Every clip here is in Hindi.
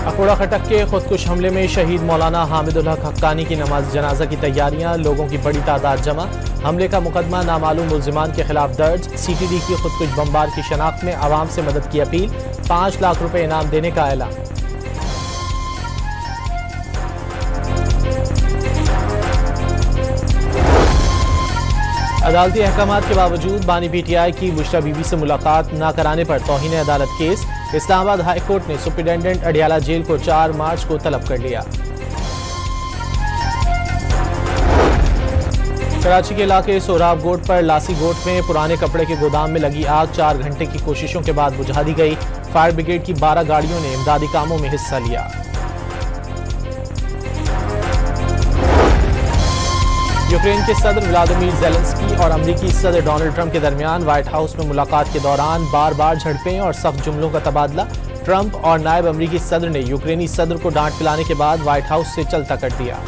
अकोड़ा खटक के खुदकुश हमले में शहीद मौलाना हामिदुल हक हक्कानी की नमाज जनाजा की तैयारियां, लोगों की बड़ी तादाद जमा। हमले का मुकदमा नामालूम मुल्जिमान के खिलाफ दर्ज। CTD की खुदकुश बमबार की शनाख्त में आवाम से मदद की अपील। 5 लाख रुपए इनाम देने का ऐलान। अदालती अहकामात के बावजूद बानी PTI की बुशरा बीबी से मुलाकात न कराने पर तौहीन अदालत केस। इस्लामाबाद हाई कोर्ट ने सुप्रिंटेंडेंट अडियाला जेल को 4 मार्च को तलब कर लिया। कराची के इलाके सोहराब गोट पर लासी गोट में पुराने कपड़े के गोदाम में लगी आग 4 घंटे की कोशिशों के बाद बुझा दी गई। फायर ब्रिगेड की 12 गाड़ियों ने इमदादी कामों में हिस्सा लिया। यूक्रेन के सदर व्लादिमीर ज़ेलेंस्की और अमेरिकी सदर डोनाल्ड ट्रंप के दरमियान व्हाइट हाउस में मुलाकात के दौरान बार बार झड़पें और सख्त जुमलों का तबादला। ट्रंप और नायब अमेरिकी सदर ने यूक्रेनी सदर को डांट पिलाने के बाद व्हाइट हाउस से चलता कर दिया।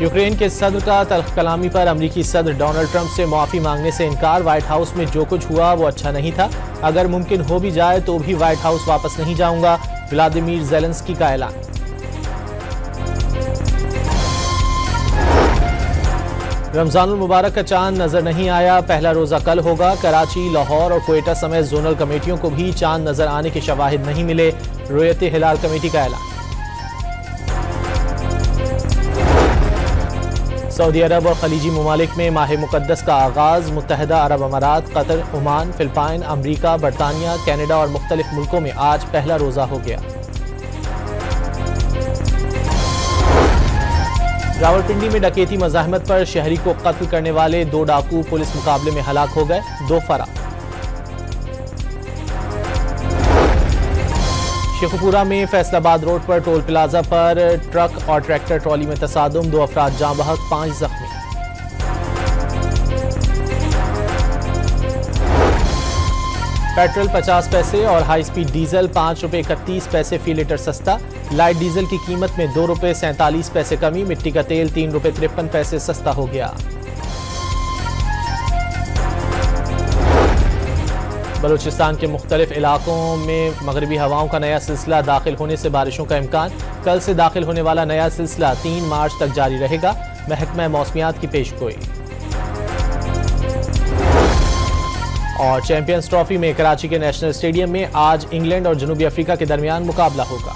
यूक्रेन के सदर का तल्ख कलामी पर अमेरिकी सदर डोनाल्ड ट्रंप से माफी मांगने से इनकार। व्हाइट हाउस में जो कुछ हुआ वो अच्छा नहीं था, अगर मुमकिन हो भी जाए तो भी व्हाइट हाउस वापस नहीं जाऊंगा, व्लादिमीर ज़ेलेंस्की का ऐलान। रमजानुल मुबारक का चांद नजर नहीं आया, पहला रोजा कल होगा। कराची, लाहौर और क्वेटा समेत जोनल कमेटियों को भी चांद नजर आने के शवाहिद नहीं मिले, रुयत हिलाल कमेटी का ऐलान। सऊदी अरब और खलीजी ममालिक में माह मुकद्दस का आगाज। मुत्तहिदा अरब अमारात, कतर, ओमान, फिलिपाइन, अमरीका, बरतानिया, कनाडा और मुख्तलिफ मुल्कों में आज पहला रोजा हो गया। रावलपिंडी में डकैती मज़ाहमत पर शहरी को कत्ल करने वाले 2 डाकू पुलिस मुकाबले में हलाक हो गए, 2 फरार। शेखुपुरा में फैसलाबाद रोड पर टोल प्लाजा पर ट्रक और ट्रैक्टर ट्रॉली में तसादुम, 2 अफराद जाँ बहक, 5 जख्मी। पेट्रोल 50 पैसे और हाई स्पीड डीजल 5 रुपये 31 पैसे फी लीटर सस्ता। लाइट डीजल की कीमत में 2 रुपये 47 पैसे कमी। मिट्टी का तेल 3 रुपये 53 पैसे सस्ता हो गया। बलूचिस्तान के मुख्तलिफ इलाकों में मगरबी हवाओं का नया सिलसिला दाखिल होने से बारिशों का इम्कान। कल से दाखिल होने वाला नया सिलसिला 3 मार्च तक जारी रहेगा, महकमा मौसमियात की पेशगोई। और चैंपियंस ट्रॉफी में कराची के नेशनल स्टेडियम में आज इंग्लैंड और जनूबी अफ्रीका के दरमियान मुकाबला होगा।